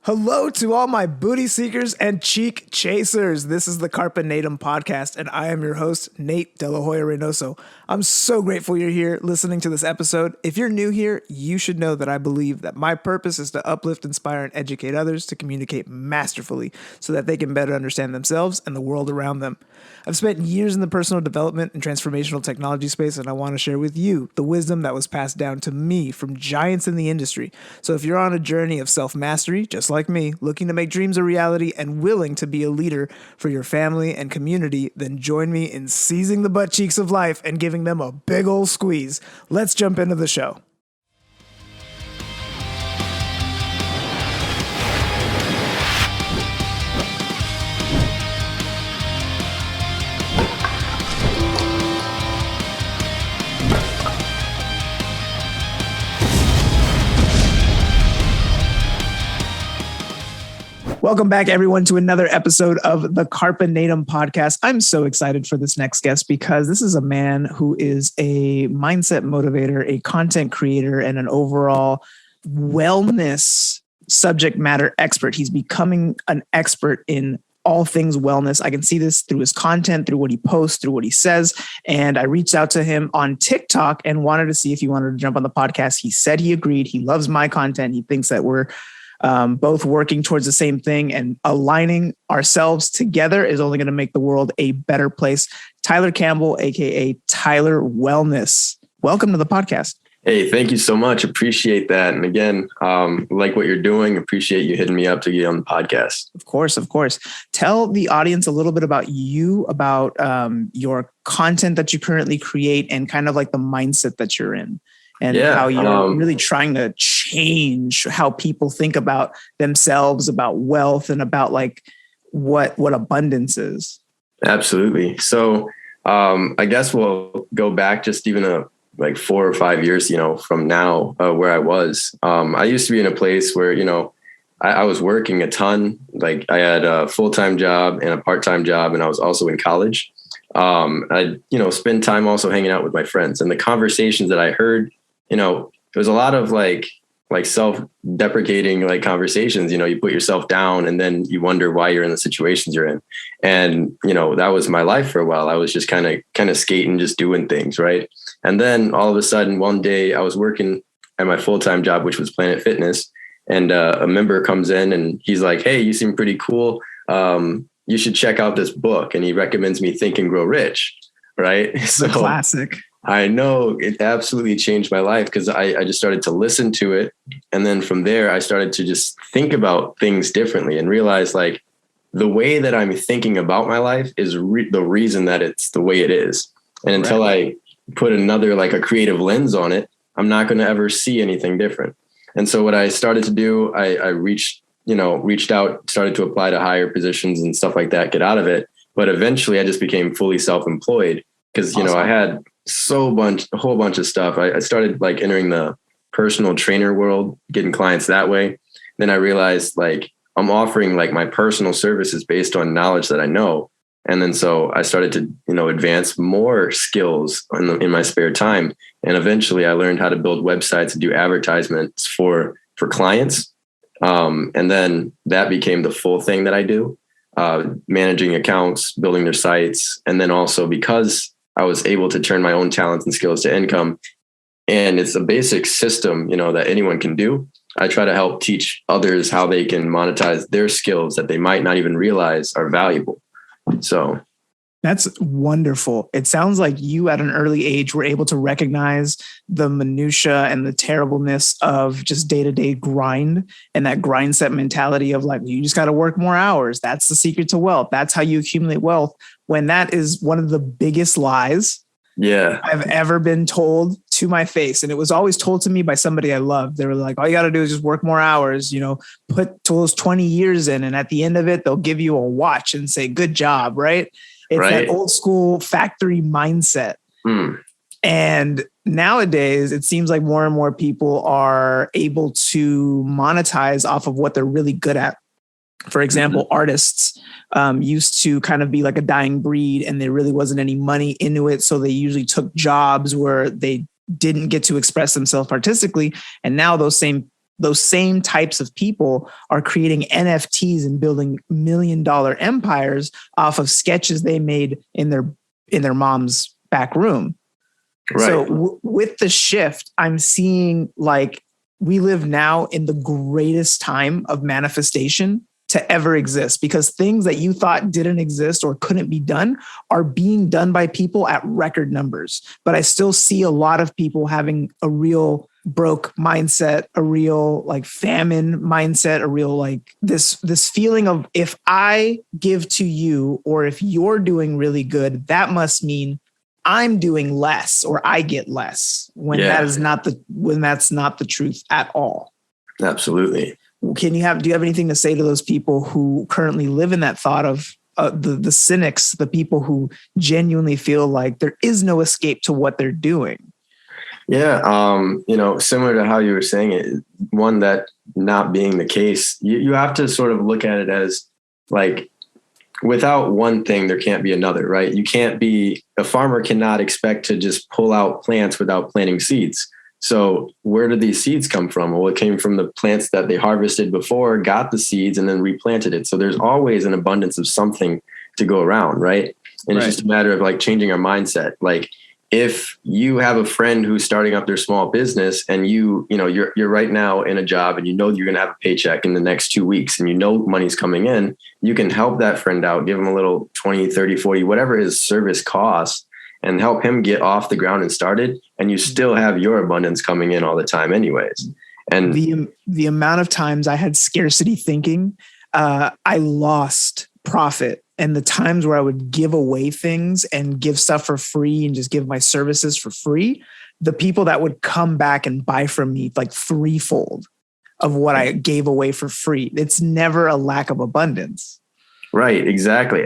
Hello to all my booty seekers and cheek chasers. This is the Carpe Natem Podcast, and I am your host, Nate de la Hoya-Reynoso. I'm so grateful you're here listening to this episode. If you're new here, you should know that I believe that my purpose is to uplift, inspire, and educate others to communicate masterfully so that they can better understand themselves and the world around them. I've spent years in the personal development and transformational technology space, and I want to share with you the wisdom that was passed down to me from giants in the industry. So if you're on a journey of self-mastery, just like me, looking to make dreams a reality and willing to be a leader for your family and community, then join me in seizing the butt cheeks of life and giving them a big old squeeze. Let's jump into the show. Welcome back, everyone, to another episode of the Carpe Natem Podcast. I'm so excited for this next guest because this is a man who is a mindset motivator, a content creator, and an overall wellness subject matter expert. He's becoming an expert in all things wellness. I can see this through his content, through what he posts, through what he says. And I reached out to him on TikTok and wanted to see if he wanted to jump on the podcast. He said he agreed. He loves my content. He thinks that we're both working towards the same thing, and aligning ourselves together is only going to make the world a better place. Tyler Campbell, aka Tyler Wellness. Welcome to the podcast. Hey, thank you so much. Appreciate that. And again, like what you're doing. Appreciate you hitting me up to get on the podcast. Of course. Tell the audience a little bit about you, about your content that you currently create, and kind of like the mindset that you're in. And how you're really trying to change how people think about themselves, about wealth, and about like what abundance is. Absolutely. So I guess we'll go back just even like 4 or 5 years, from now where I was. I used to be in a place where, I was working a ton. Like I had a full-time job and a part-time job, and I was also in college. I'd, spend time also hanging out with my friends, and the conversations that I heard, there was a lot of like self-deprecating like conversations. You put yourself down and then you wonder why you're in the situations you're in. And, that was my life for a while. I was just kind of skating, just doing things. Right. And then all of a sudden one day I was working at my full-time job, which was Planet Fitness. And a member comes in and he's like, "Hey, you seem pretty cool. You should check out this book." And he recommends me Think and Grow Rich. Right. It's a classic. I know it absolutely changed my life because I just started to listen to it. And then from there, I started to just think about things differently and realize like the way that I'm thinking about my life is the reason that it's the way it is. And until I put another, like a creative lens on it, I'm not going to ever see anything different. And so what I started to do, I reached out, started to apply to higher positions and stuff like that, get out of it. But eventually I just became fully self-employed because, awesome. I had a whole bunch of stuff. I started like entering the personal trainer world, getting clients that way. Then I realized like I'm offering like my personal services based on knowledge that I know. And then so I started to, advance more skills in my spare time. And eventually I learned how to build websites and do advertisements for clients. And then that became the full thing that I do, managing accounts, building their sites. And then also because I was able to turn my own talents and skills to income. And it's a basic system, that anyone can do. I try to help teach others how they can monetize their skills that they might not even realize are valuable. So that's wonderful. It sounds like you at an early age were able to recognize the minutia and the terribleness of just day-to-day grind, and that grind set mentality of like, you just got to work more hours. That's the secret to wealth. That's how you accumulate wealth. When that is one of the biggest lies I've ever been told to my face. And it was always told to me by somebody I loved. They were like, all you got to do is just work more hours, put those 20 years in. And at the end of it, they'll give you a watch and say, good job. Right. It's that old school factory mindset. And nowadays, it seems like more and more people are able to monetize off of what they're really good at. For example, artists used to kind of be like a dying breed, and there really wasn't any money into it. So they usually took jobs where they didn't get to express themselves artistically. And now those same those same types of people are creating NFTs and building $1 million empires off of sketches they made in their mom's back room. Right. So with the shift, I'm seeing like we live now in the greatest time of manifestation to ever exist, because things that you thought didn't exist or couldn't be done are being done by people at record numbers. But I still see a lot of people having a real broke mindset, a real like famine mindset, a real like this feeling of, if I give to you or if you're doing really good, that must mean I'm doing less or I get less, when that's not the truth at all. Absolutely. Do you have anything to say to those people who currently live in that thought of the cynics, the people who genuinely feel like there is no escape to what they're doing? Yeah. Similar to how you were saying it, one, that not being the case, you have to sort of look at it as like, without one thing, there can't be another, right? A farmer cannot expect to just pull out plants without planting seeds. So where did these seeds come from? Well, it came from the plants that they harvested before, got the seeds, and then replanted it. So there's always an abundance of something to go around, right? And It's just a matter of like changing our mindset. Like if you have a friend who's starting up their small business and you're right now in a job and you know you're going to have a paycheck in the next 2 weeks and you know money's coming in, you can help that friend out, give him a little 20, 30, 40, whatever his service costs, and help him get off the ground and started. And you still have your abundance coming in all the time anyways. And the amount of times I had scarcity thinking, I lost profit. And the times where I would give away things and give stuff for free and just give my services for free, the people that would come back and buy from me like threefold of what I gave away for free. It's never a lack of abundance. Right, exactly.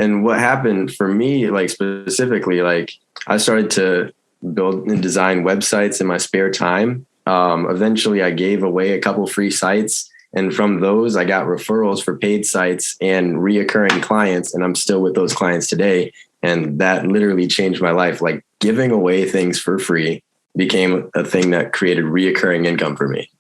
And what happened for me, like specifically, like I started to build and design websites in my spare time. Eventually I gave away a couple free sites. And from those, I got referrals for paid sites and reoccurring clients. And I'm still with those clients today. And that literally changed my life. Like giving away things for free became a thing that created reoccurring income for me.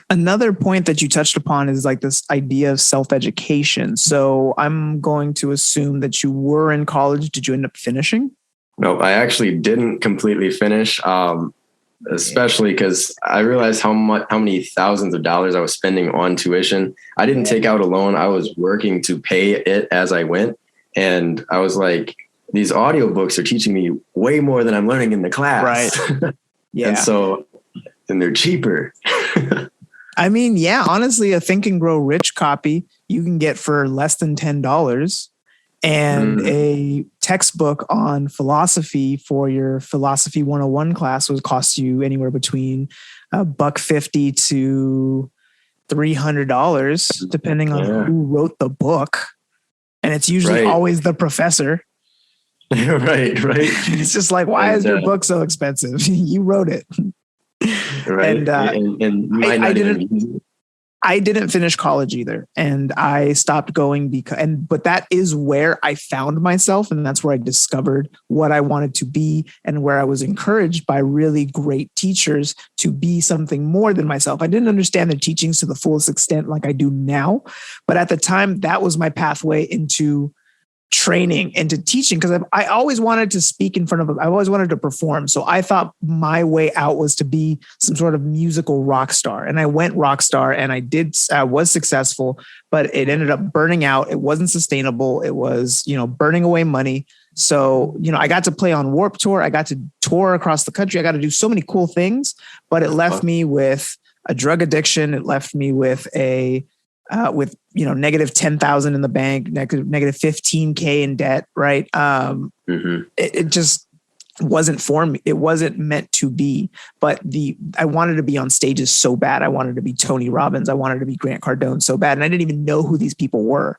Another point that you touched upon is like this idea of self-education. So I'm going to assume that you were in college. Did you end up finishing? No, I actually didn't completely finish. Especially because I realized how many thousands of dollars I was spending on tuition. I didn't take out a loan. I was working to pay it as I went. And I was like, these audiobooks are teaching me way more than I'm learning in the class. Right. Yeah. And they're cheaper. I mean, yeah, honestly, a Think and Grow Rich copy you can get for less than $10. And a textbook on philosophy for your Philosophy 101 class would cost you anywhere between $150 to $300, depending on who wrote the book. And it's usually always the professor. Right. It's just like, why is your book so expensive? You wrote it. Right. And I didn't finish college either. And I stopped going but that is where I found myself. And that's where I discovered what I wanted to be and where I was encouraged by really great teachers to be something more than myself. I didn't understand their teachings to the fullest extent like I do now. But at the time, that was my pathway into training, into teaching, because I always wanted to speak in front of them. I always wanted to perform. So I thought my way out was to be some sort of musical rock star. And I went rock star and I was successful, but it ended up burning out. It wasn't sustainable. It was, burning away money. So, I got to play on Warped Tour. I got to tour across the country. I got to do so many cool things, but it left me with a drug addiction. It left me with negative 10,000 in the bank, negative 15K in debt. Right. It just wasn't for me. It wasn't meant to be, but I wanted to be on stages so bad. I wanted to be Tony Robbins. I wanted to be Grant Cardone so bad. And I didn't even know who these people were.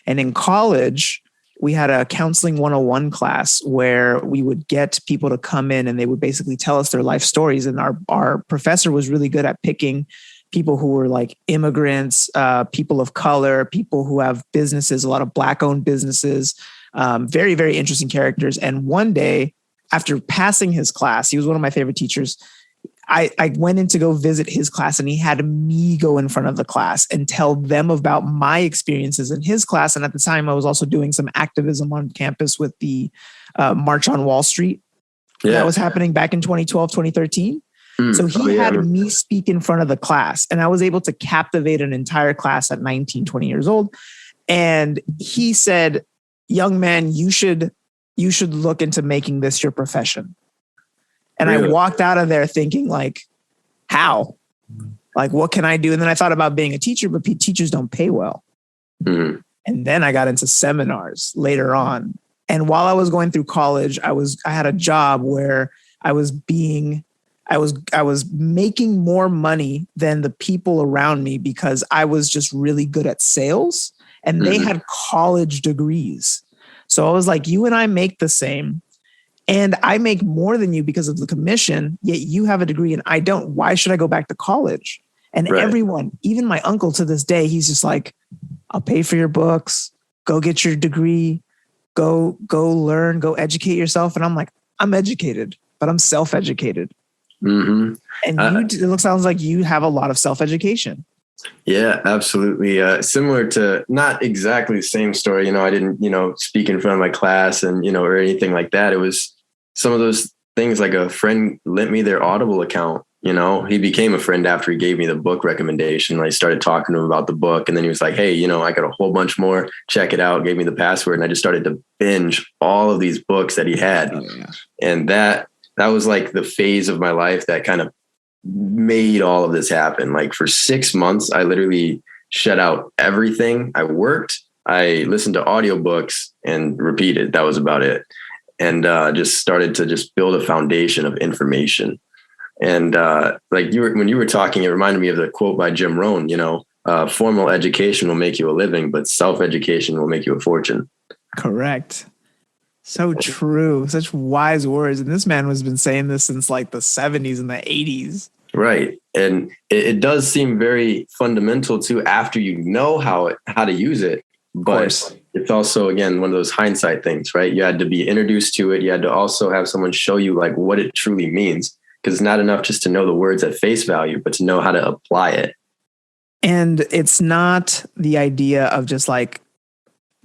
And in college, we had a counseling 101 class where we would get people to come in and they would basically tell us their life stories. And our professor was really good at picking people who were like immigrants, people of color, people who have businesses, a lot of Black-owned businesses, very, very interesting characters. And one day, after passing his class, he was one of my favorite teachers. I went in to go visit his class, and he had me go in front of the class and tell them about my experiences in his class. And at the time, I was also doing some activism on campus with the March on Wall Street. That was happening back in 2012, 2013. So he had me speak in front of the class, and I was able to captivate an entire class at 19, 20 years old. And he said, young man, you should look into making this your profession. And really? I walked out of there thinking like, how? Like, what can I do? And then I thought about being a teacher, but teachers don't pay well. Mm-hmm. And then I got into seminars later on. And while I was going through college, I had a job where I was making more money than the people around me because I was just really good at sales, and they had college degrees. So I was like, you and I make the same, and I make more than you because of the commission, yet you have a degree and I don't. Why should I go back to college? And everyone, even my uncle to this day, he's just like, I'll pay for your books, go get your degree, go learn, go educate yourself. And I'm like, I'm educated, but I'm self-educated. Mm-hmm. And it sounds like you have a lot of self-education. Yeah, absolutely. Similar to, not exactly the same story. I didn't, speak in front of my class and, or anything like that. It was some of those things, like a friend lent me their Audible account. He became a friend after he gave me the book recommendation. I started talking to him about the book, and then he was like, hey, I got a whole bunch more, check it out, gave me the password. And I just started to binge all of these books that he had. Oh, yeah. And that was like the phase of my life that kind of made all of this happen. Like for 6 months, I literally shut out everything. I worked, I listened to audiobooks and repeated. That was about it. And just started to just build a foundation of information. And when you were talking, it reminded me of the quote by Jim Rohn, formal education will make you a living, but self-education will make you a fortune. Correct. So true. Such wise words. And this man has been saying this since like the 70s and the 80s. Right. And it does seem very fundamental too, after you know how to use it. But it's also, again, one of those hindsight things, right? You had to be introduced to it. You had to also have someone show you like what it truly means. Because it's not enough just to know the words at face value, but to know how to apply it. And it's not the idea of just like,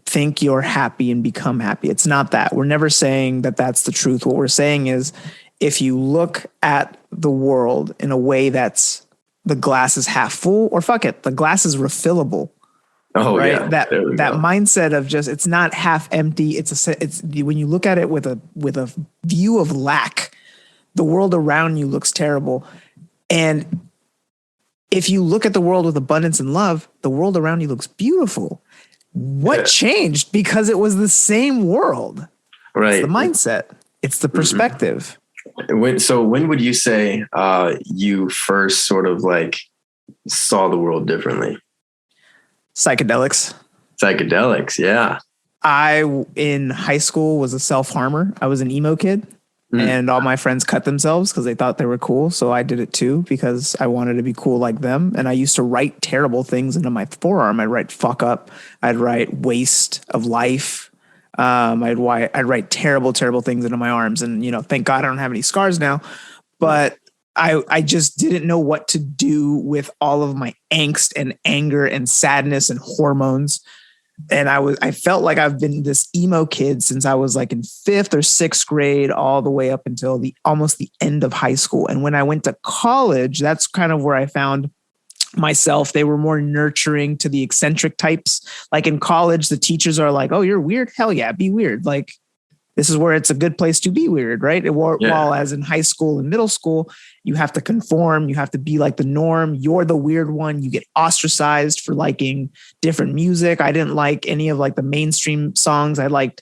think you're happy and become happy. It's not that. We're never saying that that's the truth. What we're saying is, if you look at the world in a way that's the glass is half full, or fuck it, the glass is refillable. Oh, right. Yeah. That mindset of just, it's not half empty. It's when you look at it with a view of lack, the world around you looks terrible. And if you look at the world with abundance and love, the world around you looks beautiful. What changed? Because it was the same world. Right. It's the mindset. It's the perspective. When would you say you first sort of like saw the world differently? Psychedelics. Yeah. I, in high school, was a self-harmer. I was an emo kid. And all my friends cut themselves because they thought they were cool. So I did it too because I wanted to be cool like them. And I used to write terrible things into my forearm. I'd write fuck up. I'd write waste of life. I'd write terrible, terrible things into my arms. And, thank God I don't have any scars now. But I just didn't know what to do with all of my angst and anger and sadness and hormones. And I felt like I've been this emo kid since I was like in 5th or 6th grade, all the way up until almost the end of high school. And when I went to college, that's kind of where I found myself. They were more nurturing to the eccentric types. Like in college, the teachers are like, oh, you're weird. Hell yeah, be weird. Like, this is where it's a good place to be weird, right? While as in high school and middle school, you have to conform. You have to be like the norm. You're the weird one. You get ostracized for liking different music. I didn't like any of like the mainstream songs. I liked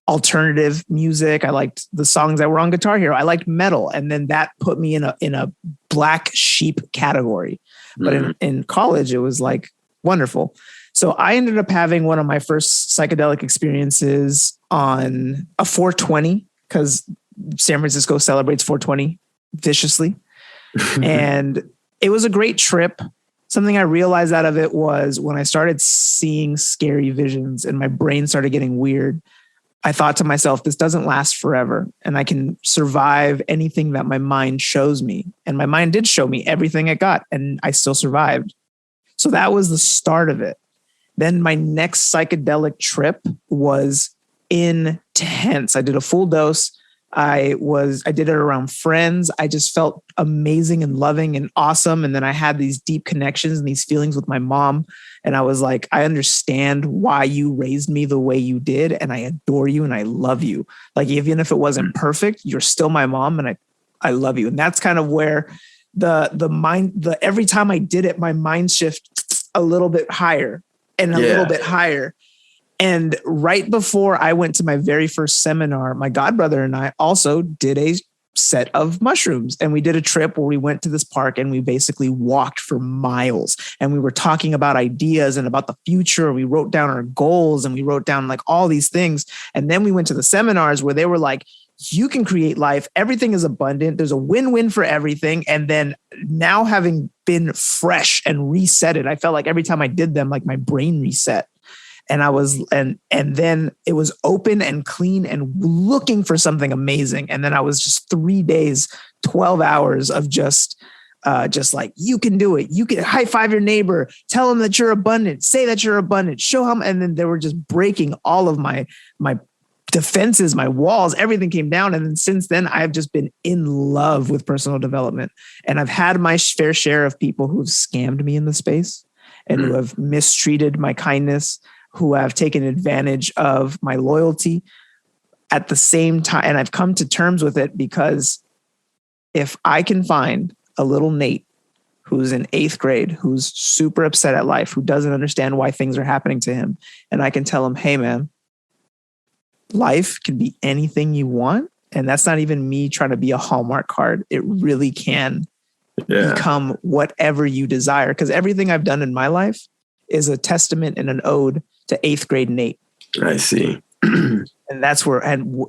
alternative music. I liked the songs that were on Guitar Hero. I liked metal. And then that put me in a black sheep category. But in college, it was like wonderful. So I ended up having one of my first psychedelic experiences on a 420, because San Francisco celebrates 420 viciously. And it was a great trip. Something I realized out of it was when I started seeing scary visions and my brain started getting weird, I thought to myself, this doesn't last forever and I can survive anything that my mind shows me. And my mind did show me everything it got and I still survived. So that was the start of it. Then my next psychedelic trip was intense. I did a full dose. I did it around friends. I just felt amazing and loving and awesome. And then I had these deep connections and these feelings with my mom. And I was like, I understand why you raised me the way you did. And I adore you and I love you. Like, even if it wasn't perfect, you're still my mom and I love you. And that's kind of where every time I did it, my mind shift a little bit higher and a little bit higher. And right before I went to my very first seminar, my godbrother and I also did a set of mushrooms. And we did a trip where we went to this park and we basically walked for miles. And we were talking about ideas and about the future. We wrote down our goals and we wrote down like all these things. And then we went to the seminars where they were like, you can create life. Everything is abundant. There's a win-win for everything. And then now having been fresh and resetted, I felt like every time I did them, like my brain reset. And and then it was open and clean and looking for something amazing. And then I was just 3 days, 12 hours of just like, you can do it. You can high five your neighbor, tell them that you're abundant, say that you're abundant, show them. And then they were just breaking all of my defenses, my walls, everything came down. And then since then, I've just been in love with personal development. And I've had my fair share of people who've scammed me in the space and who have mistreated my kindness, who have taken advantage of my loyalty at the same time. And I've come to terms with it because if I can find a little Nate who's in 8th grade, who's super upset at life, who doesn't understand why things are happening to him, and I can tell him, hey man, life can be anything you want. And that's not even me trying to be a Hallmark card. It really can become whatever you desire. Because everything I've done in my life is a testament and an ode to 8th grade Nate. I see. And that's where,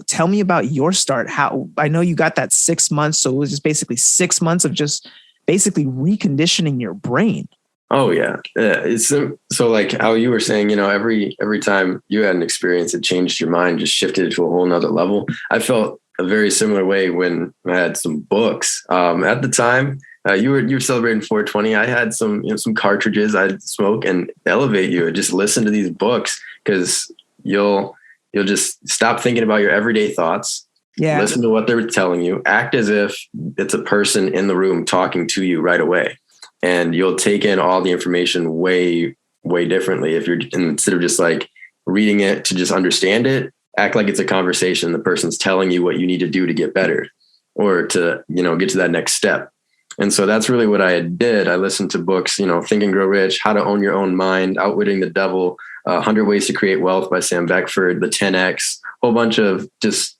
tell me about your start. How, I know you got that 6 months. So it was just basically 6 months of just basically reconditioning your brain. Oh yeah. It's so like how you were saying, every time you had an experience, it changed your mind, just shifted it to a whole nother level. I felt a very similar way when I had some books. At the time, you were celebrating 420. I had some cartridges I'd smoke and elevate you and just listen to these books because you'll just stop thinking about your everyday thoughts. Yeah. Listen to what they're telling you. Act as if it's a person in the room talking to you right away. And you'll take in all the information way, way differently. If instead of just like reading it to just understand it, act like it's a conversation. The person's telling you what you need to do to get better or to, get to that next step. And so that's really what I did. I listened to books, Think and Grow Rich, How to Own Your Own Mind, Outwitting the Devil, 100 Ways to Create Wealth by Sam Beckford, the 10X, whole bunch of just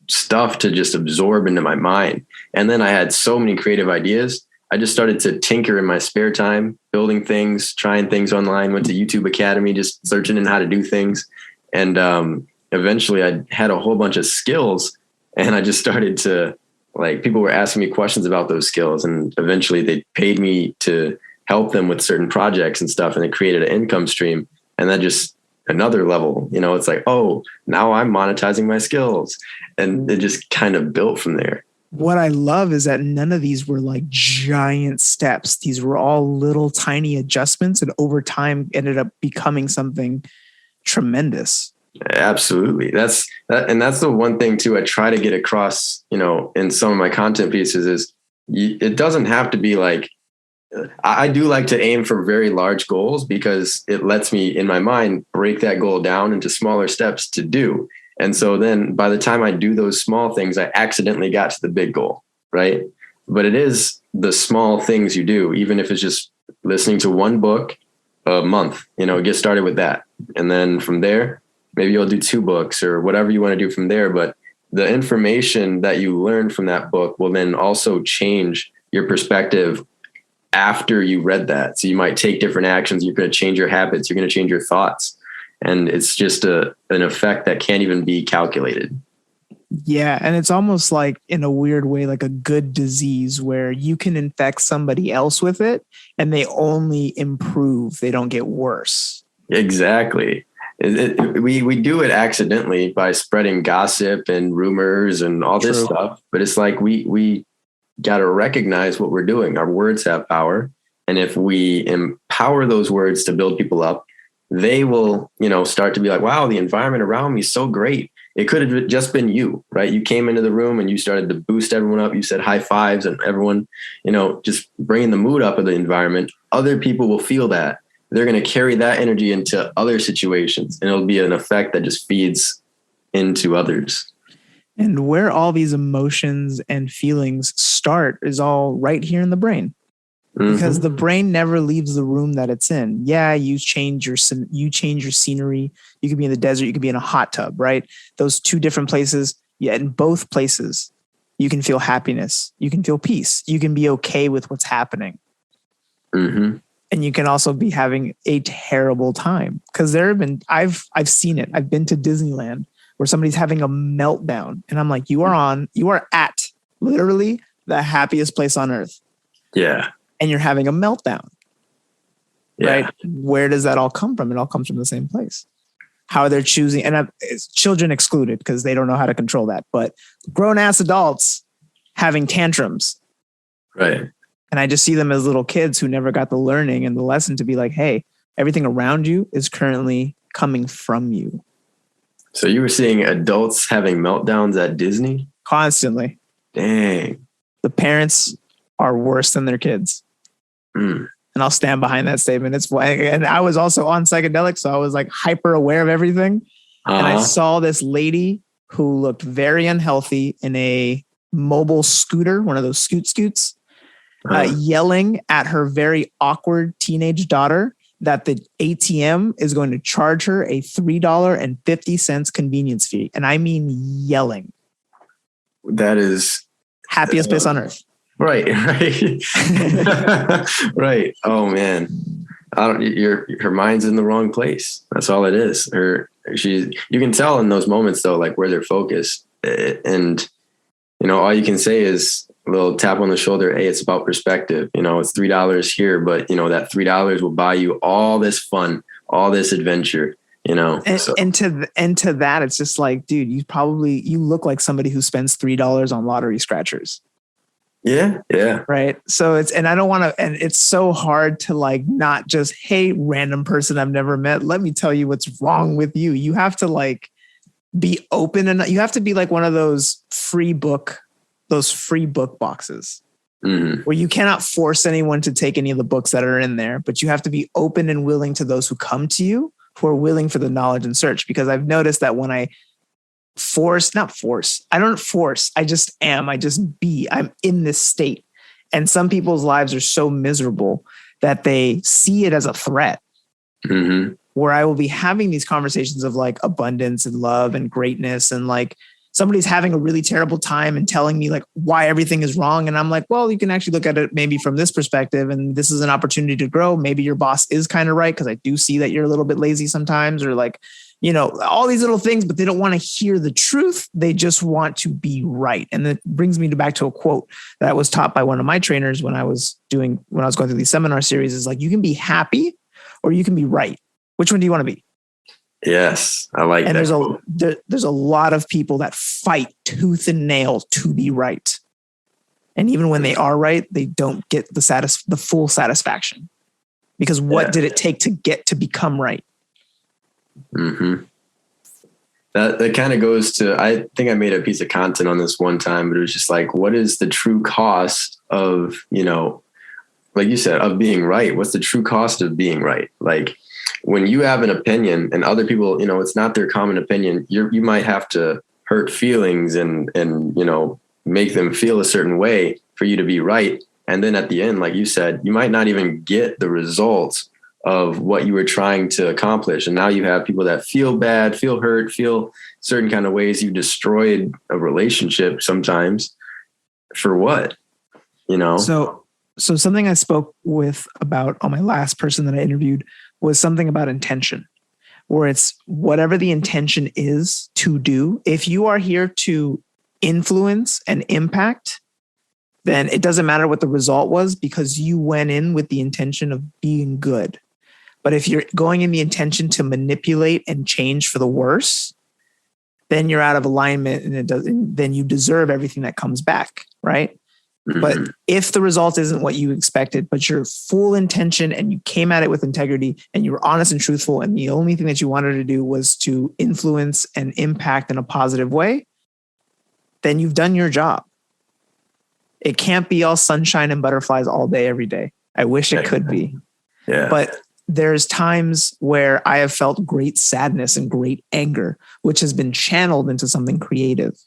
stuff to just absorb into my mind. And then I had so many creative ideas. I just started to tinker in my spare time, building things, trying things online, went to YouTube Academy, just searching in how to do things. And eventually I had a whole bunch of skills and I just started to, like, people were asking me questions about those skills, and eventually they paid me to help them with certain projects and stuff. And it created an income stream. And that just another level, it's like, oh, now I'm monetizing my skills. And it just kind of built from there. What I love is that none of these were like giant steps. These were all little tiny adjustments, and over time ended up becoming something tremendous. Absolutely. That's the one thing too, I try to get across, in some of my content pieces is it doesn't have to be like, I do like to aim for very large goals because it lets me in my mind break that goal down into smaller steps to do. And so then by the time I do those small things, I accidentally got to the big goal. Right. But it is the small things you do, even if it's just listening to one book a month, get started with that. And then from there, maybe you'll do 2 books or whatever you want to do from there. But the information that you learn from that book will then also change your perspective after you read that. So you might take different actions. You're going to change your habits. You're going to change your thoughts. And it's just an effect that can't even be calculated. Yeah. And it's almost like, in a weird way, like a good disease where you can infect somebody else with it and they only improve. They don't get worse. Exactly. We do it accidentally by spreading gossip and rumors and all this stuff. But it's like we got to recognize what we're doing. Our words have power. And if we empower those words to build people up, they will, start to be like, wow, the environment around me is so great. It could have just been you, right? You came into the room and you started to boost everyone up. You said high fives and everyone, just bringing the mood up of the environment. Other people will feel that. They're going to carry that energy into other situations, and it'll be an effect that just feeds into others. And where all these emotions and feelings start is all right here in the brain. Because the brain never leaves the room that it's in. Yeah, you change your scenery. You could be in the desert. You could be in a hot tub, right? Those two different places. Yeah, in both places, you can feel happiness. You can feel peace. You can be okay with what's happening. Mm-hmm. And you can also be having a terrible time. Because I've seen it. I've been to Disneyland where somebody's having a meltdown, and I'm like, you are at literally the happiest place on earth. Yeah. And you're having a meltdown, right? Where does that all come from? It all comes from the same place. How they're choosing, and children excluded because they don't know how to control that, but grown ass adults having tantrums. Right. And I just see them as little kids who never got the learning and the lesson to be like, hey, everything around you is currently coming from you. So you were seeing adults having meltdowns at Disney? Constantly. Dang. The parents are worse than their kids. And I'll stand behind that statement. It's why, and I was also on psychedelics, so I was like hyper aware of everything. And I saw this lady who looked very unhealthy in a mobile scooter, one of those scoots, yelling at her very awkward teenage daughter that the ATM is going to charge her a $3.50 convenience fee. And I mean yelling. That is happiest place on earth. Right. Right. Oh man. Her mind's in the wrong place. That's all it is. You can tell in those moments though, like where they're focused, and all you can say is a little tap on the shoulder. Hey, it's about perspective. It's $3 here, but that $3 will buy you all this fun, all this adventure. And to that, it's just like, dude, you look like somebody who spends $3 on lottery scratchers. Yeah. Yeah. Right. So it's so hard to like, not just, hey, random person I've never met, let me tell you what's wrong with you. You have to like be open, and you have to be like one of those free book boxes where you cannot force anyone to take any of the books that are in there, but you have to be open and willing to those who come to you, who are willing for the knowledge and search. Because I've noticed that when I I don't force. I just am. I'm in this state. And some people's lives are so miserable that they see it as a threat. Where I will be having these conversations of like abundance and love and greatness, and like somebody's having a really terrible time and telling me like why everything is wrong. And I'm like, well, you can actually look at it maybe from this perspective, and this is an opportunity to grow. Maybe your boss is kind of right, because I do see that you're a little bit lazy sometimes, or like, all these little things, but they don't want to hear the truth. They just want to be right. And that brings me back to a quote that I was taught by one of my trainers when I was going through these seminar series, is like, you can be happy or you can be right. Which one do you want to be? Yes, I like that. And there's a lot of people that fight tooth and nail to be right. And even when they are right, they don't get the full satisfaction. Because what did it take to get to become right? That kind of goes to, I think I made a piece of content on this one time, but it was just like, what is the true cost of, like you said, of being right? What's the true cost of being right? Like when you have an opinion and other people, it's not their common opinion, you might have to hurt feelings and make them feel a certain way for you to be right. And then at the end, like you said, you might not even get the results of what you were trying to accomplish. And now you have people that feel bad, feel hurt, feel certain kind of ways. You destroyed a relationship sometimes for what, So something I spoke about on my last person that I interviewed was something about intention, where it's whatever the intention is to do. If you are here to influence and impact, then it doesn't matter what the result was, because you went in with the intention of being good. But if you're going in the intention to manipulate and change for the worse, then you're out of alignment, and then you deserve everything that comes back, right? But if the result isn't what you expected, but your full intention and you came at it with integrity and you were honest and truthful, and the only thing that you wanted to do was to influence and impact in a positive way, then you've done your job. It can't be all sunshine and butterflies all day, every day. I wish it could be. Yeah. But there's times where I have felt great sadness and great anger, which has been channeled into something creative.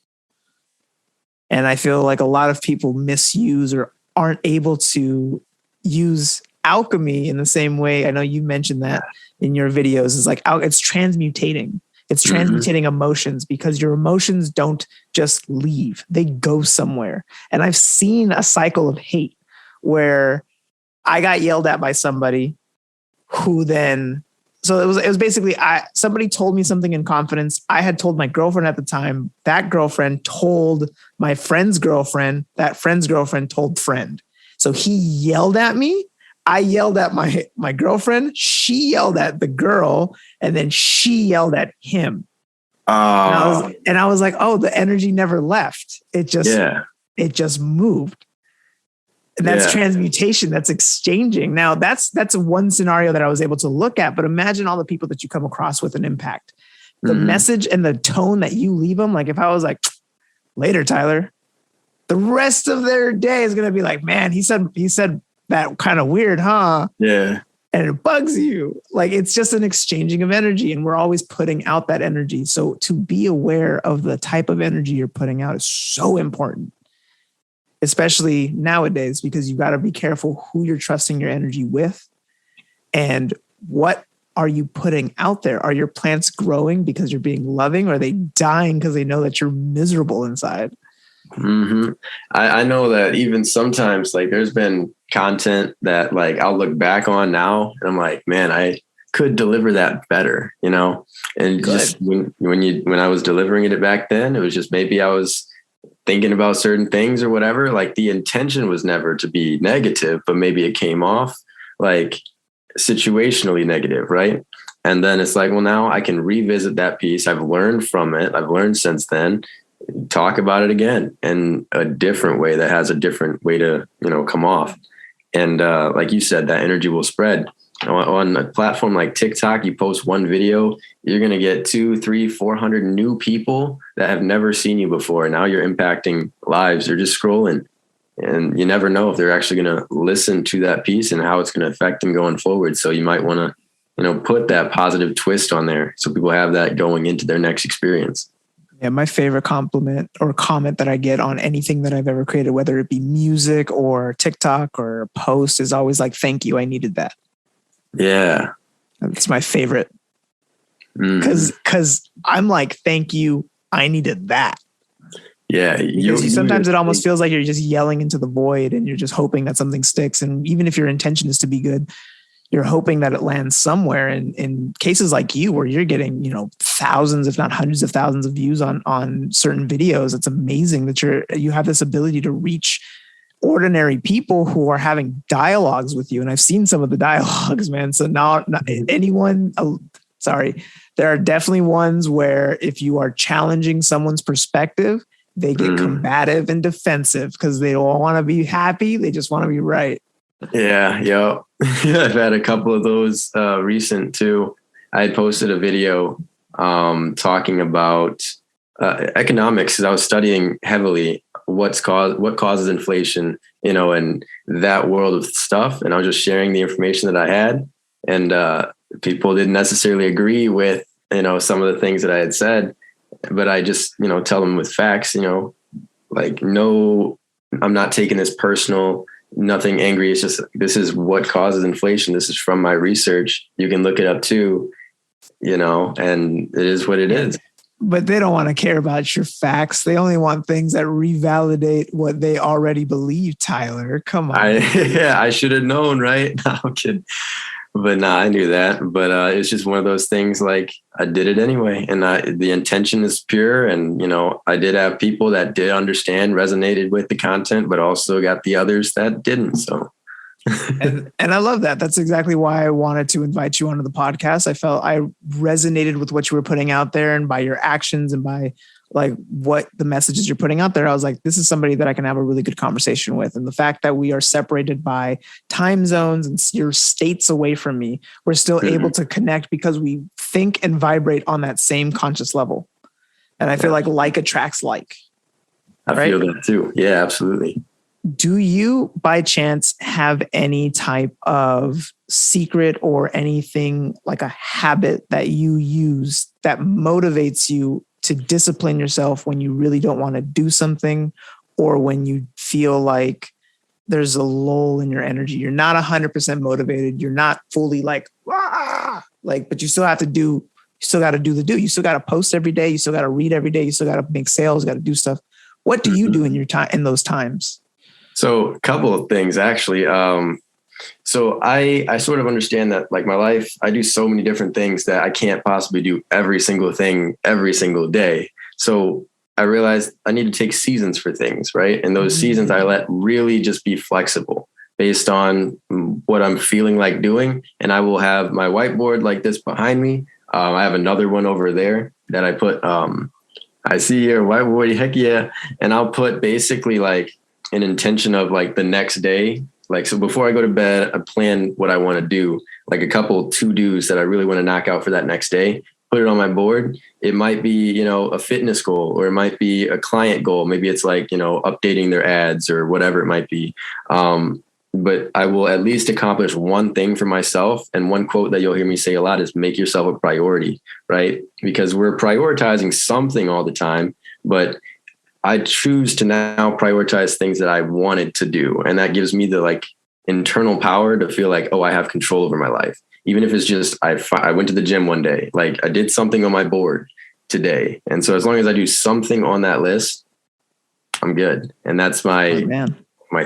And I feel like a lot of people misuse or aren't able to use alchemy in the same way. I know you mentioned that in your videos. It's like, it's transmutating. It's transmutating emotions, because your emotions don't just leave. They go somewhere. And I've seen a cycle of hate where I got yelled at by somebody who then, so it was basically, somebody told me something in confidence. I had told my girlfriend at the time. That girlfriend told my friend's girlfriend. That friend's girlfriend told friend. So he yelled at me. I yelled at my girlfriend. She yelled at the girl, and then she yelled at him. And I was like, oh, the energy never left. It just moved. And that's transmutation. That's exchanging. Now that's one scenario that I was able to look at, but imagine all the people that you come across with an impact, the message and the tone that you leave them. Like if I was like, later, Tyler, the rest of their day is going to be like, man, he said that kind of weird, huh? Yeah. And it bugs you. Like it's just an exchanging of energy, and we're always putting out that energy. So to be aware of the type of energy you're putting out is so important, especially nowadays, because you got to be careful who you're trusting your energy with, and what are you putting out there? Are your plants growing because you're being loving, or are they dying because they know that you're miserable inside? I know that even sometimes, like there's been content that like I'll look back on now and I'm like, man, I could deliver that better, you know? And good. Just when I was delivering it back then, it was just maybe I was thinking about certain things or whatever. Like the intention was never to be negative, but maybe it came off like situationally negative, right? And then it's like, well, now I can revisit that piece. I've learned from it. I've learned since then. Talk about it again in a different way that has a different way to, come off. And like you said, that energy will spread. On a platform like TikTok, you post one video, you're going to get 200, 300, 400 new people that have never seen you before. Now you're impacting lives. They're just scrolling, and you never know if they're actually going to listen to that piece and how it's going to affect them going forward. So you might want to, put that positive twist on there so people have that going into their next experience. Yeah, my favorite compliment or comment that I get on anything that I've ever created, whether it be music or TikTok or a post, is always like, thank you, I needed that. Yeah. That's my favorite. Because I'm like, thank you, I needed that. Yeah. Sometimes it almost feels like you're just yelling into the void and you're just hoping that something sticks. And even if your intention is to be good, you're hoping that it lands somewhere. And in cases like you, where you're getting, thousands, if not hundreds of thousands of views on certain videos, it's amazing that you have this ability to reach ordinary people who are having dialogues with you. And I've seen some of the dialogues, man. So now there are definitely ones where if you are challenging someone's perspective, they get combative and defensive because they don't want to be happy. They just want to be right. Yeah. Yo, I've had a couple of those recent too. I had posted a video talking about economics, because I was studying heavily what causes inflation, and that world of stuff. And I was just sharing the information that I had, and people didn't necessarily agree with, some of the things that I had said, but I just, tell them with facts, like, no, I'm not taking this personal, nothing angry. It's just, this is what causes inflation. This is from my research. You can look it up too, and it is what it is. But they don't want to care about your facts. They only want things that revalidate what they already believe, Tyler. Come on. I should have known, right? No, I'm kidding. But I knew that. But it's just one of those things, like, I did it anyway. And the intention is pure. And, I did have people that did understand, resonated with the content, but also got the others that didn't. So And I love that. That's exactly why I wanted to invite you onto the podcast. I felt I resonated with what you were putting out there, and by your actions and by like what the messages you're putting out there. I was like, this is somebody that I can have a really good conversation with. And the fact that we are separated by time zones and you're states away from me, we're still able to connect because we think and vibrate on that same conscious level. And I feel like attracts like. I feel that too. Yeah, absolutely. Do you by chance have any type of secret or anything like a habit that you use that motivates you to discipline yourself when you really don't want to do something, or when you feel like there's a lull in your energy? You're not 100% motivated. You're not fully like, but you still have to do, you still got to do the do. You still got to post every day. You still got to read every day. You still got to make sales, got to do stuff. What do you do in your time, in those times? So a couple of things actually. So I sort of understand that like my life, I do so many different things that I can't possibly do every single thing every single day. So I realized I need to take seasons for things, right? And those seasons I let really just be flexible based on what I'm feeling like doing. And I will have my whiteboard like this behind me. I have another one over there that I put, I see your whiteboard, heck yeah. And I'll put basically like an intention of like the next day. Like, so before I go to bed, I plan what I want to do, like a couple to-dos that I really want to knock out for that next day, put it on my board. It might be, you know, a fitness goal, or it might be a client goal. Maybe it's like, you know, updating their ads or whatever it might be. But I will at least accomplish one thing for myself. And one quote that you'll hear me say a lot is make yourself a priority, right? Because we're prioritizing something all the time, but I choose to now prioritize things that I wanted to do. And that gives me the like internal power to feel like, oh, I have control over my life. Even if it's just, I went to the gym one day, like I did something on my board today. And so as long as I do something on that list, I'm good. And that's my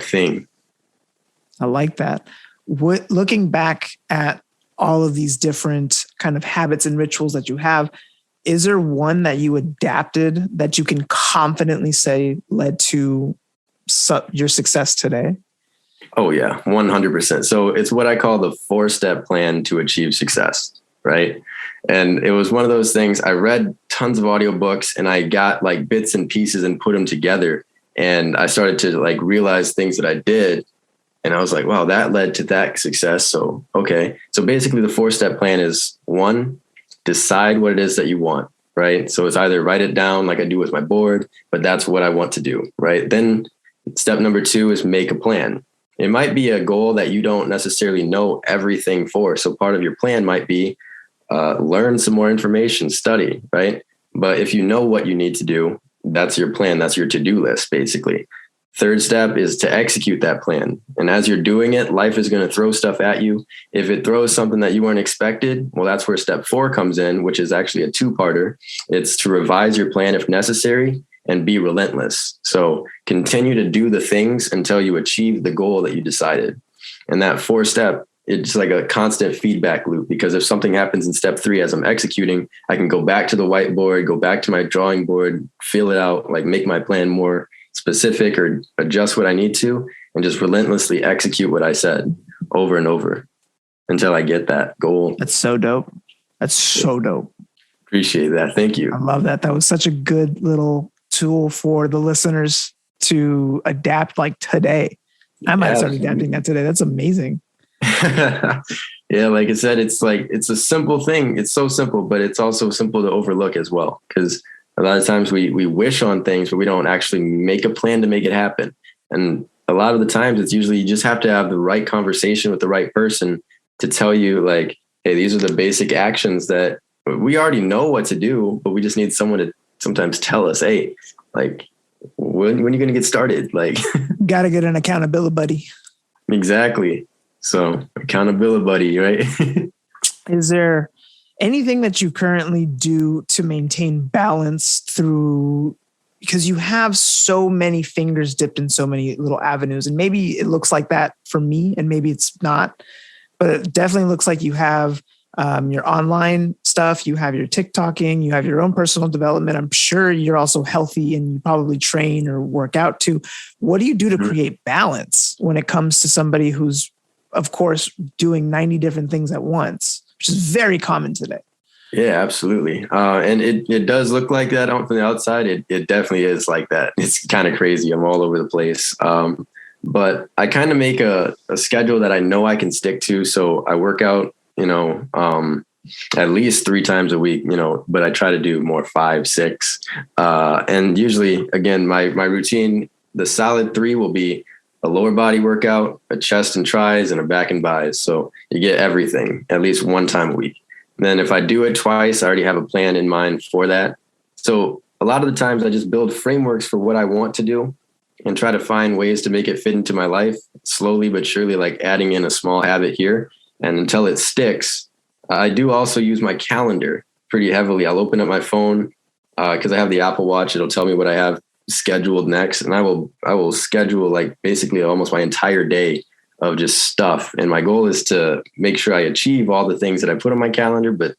thing. I like that. Looking back at all of these different kind of habits and rituals that you have, is there one that you adapted that you can confidently say led to your success today? Oh yeah, 100%. So it's what I call the 4-step plan to achieve success, right? And it was one of those things, I read tons of audiobooks and I got like bits and pieces and put them together. And I started to like realize things that I did. And I was like, wow, that led to that success. So, okay. So basically the 4-step plan is 1, decide what it is that you want, right? So it's either write it down like I do with my board, but that's what I want to do, right? Then step number 2 is make a plan. It might be a goal that you don't necessarily know everything for. So part of your plan might be learn some more information, study, right? But if you know what you need to do, that's your plan. That's your to-do list, basically. 3rd step is to execute that plan. And as you're doing it, life is going to throw stuff at you. If it throws something that you weren't expected, well, that's where step 4 comes in, which is actually a 2-parter. It's to revise your plan if necessary and be relentless. So continue to do the things until you achieve the goal that you decided. And that 4th step, it's like a constant feedback loop, because if something happens in step 3 as I'm executing, I can go back to the whiteboard, go back to my drawing board, fill it out, like make my plan more specific or adjust what I need to, and just relentlessly execute what I said over and over until I get that goal. That's so dope. That's so dope. Appreciate that. Thank you. I love that. That was such a good little tool for the listeners to adapt like today. I might start adapting that today. That's amazing. Yeah. Like I said, it's a simple thing. It's so simple, but it's also simple to overlook as well. Because a lot of times we wish on things, but we don't actually make a plan to make it happen. And a lot of the times it's usually you just have to have the right conversation with the right person to tell you like, hey, these are the basic actions that we already know what to do, but we just need someone to sometimes tell us, hey, like, when are you going to get started? Like, got to get an accountability buddy. Exactly. So accountability buddy, right? Is there anything that you currently do to maintain balance through, because you have so many fingers dipped in so many little avenues, and maybe it looks like that for me and maybe it's not, but it definitely looks like you have your online stuff, you have your TikToking, you have your own personal development. I'm sure you're also healthy and you probably train or work out too. What do you do to create balance when it comes to somebody who's of course, doing 90 different things at once, which is very common today. Yeah, absolutely. And it does look like that from the outside. It definitely is like that. It's kind of crazy. I'm all over the place. But I kind of make a schedule that I know I can stick to. So I work out, at least 3 times a week, but I try to do more 5, 6. And usually, again, my routine, the solid 3 will be a lower body workout, a chest and tris, and a back and bis. So you get everything at least 1 time a week. Then if I do it twice, I already have a plan in mind for that. So a lot of the times I just build frameworks for what I want to do and try to find ways to make it fit into my life slowly but surely, like adding in a small habit here. And until it sticks, I do also use my calendar pretty heavily. I'll open up my phone because I have the Apple Watch. It'll tell me what I have scheduled next. And I will schedule like basically almost my entire day of just stuff. And my goal is to make sure I achieve all the things that I put on my calendar, but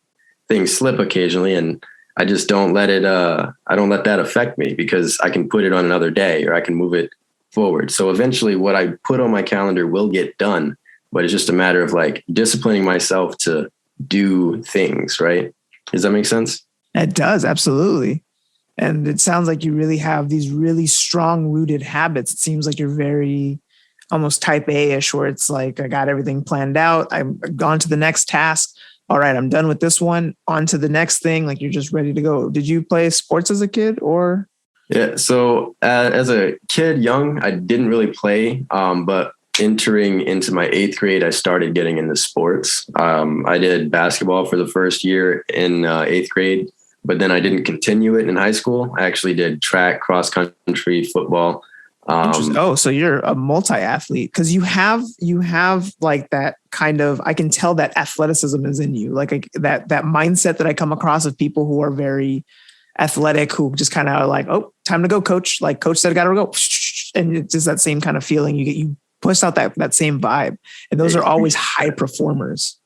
things slip occasionally. And I just don't let it, I don't let that affect me because I can put it on another day or I can move it forward. So eventually what I put on my calendar will get done, but it's just a matter of like disciplining myself to do things, right? Does that make sense? It does. Absolutely. And it sounds like you really have these really strong rooted habits. It seems like you're very almost type A-ish, where it's like, I got everything planned out. I've gone to the next task. All right, I'm done with this one. On to the next thing. Like you're just ready to go. Did you play sports as a kid or? Yeah. So as a kid, young, I didn't really play, but entering into my 8th grade, I started getting into sports. I did basketball for the first year in 8th grade, but then I didn't continue it in high school. I actually did track, cross country, football. So you're a multi-athlete because you have like that kind of, I can tell that athleticism is in you, like that mindset that I come across of people who are very athletic, who just kind of like, oh, time to go, coach. Like coach said, gotta go. And it's just that same kind of feeling you push out that same vibe. And those are always high performers.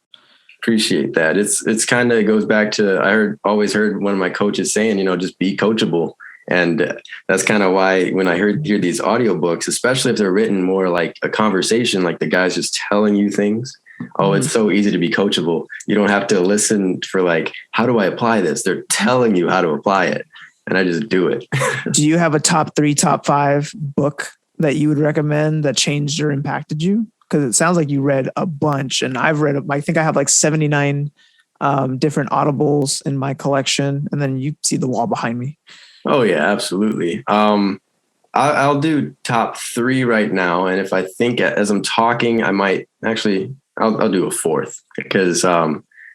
Appreciate that. It's kind of, it goes back to, always heard one of my coaches saying, just be coachable. And that's kind of why when I hear these audiobooks, especially if they're written more like a conversation, like the guy's just telling you things. Oh, it's so easy to be coachable. You don't have to listen for like, how do I apply this? They're telling you how to apply it. And I just do it. Do you have a top 3, top 5 book that you would recommend that changed or impacted you? Because it sounds like you read a bunch, and I've read, I think I have like 79 different audibles in my collection. And then you see the wall behind me. Oh yeah, absolutely. I'll do top 3 right now. And if I think as I'm talking, I might actually, I'll do a 4th because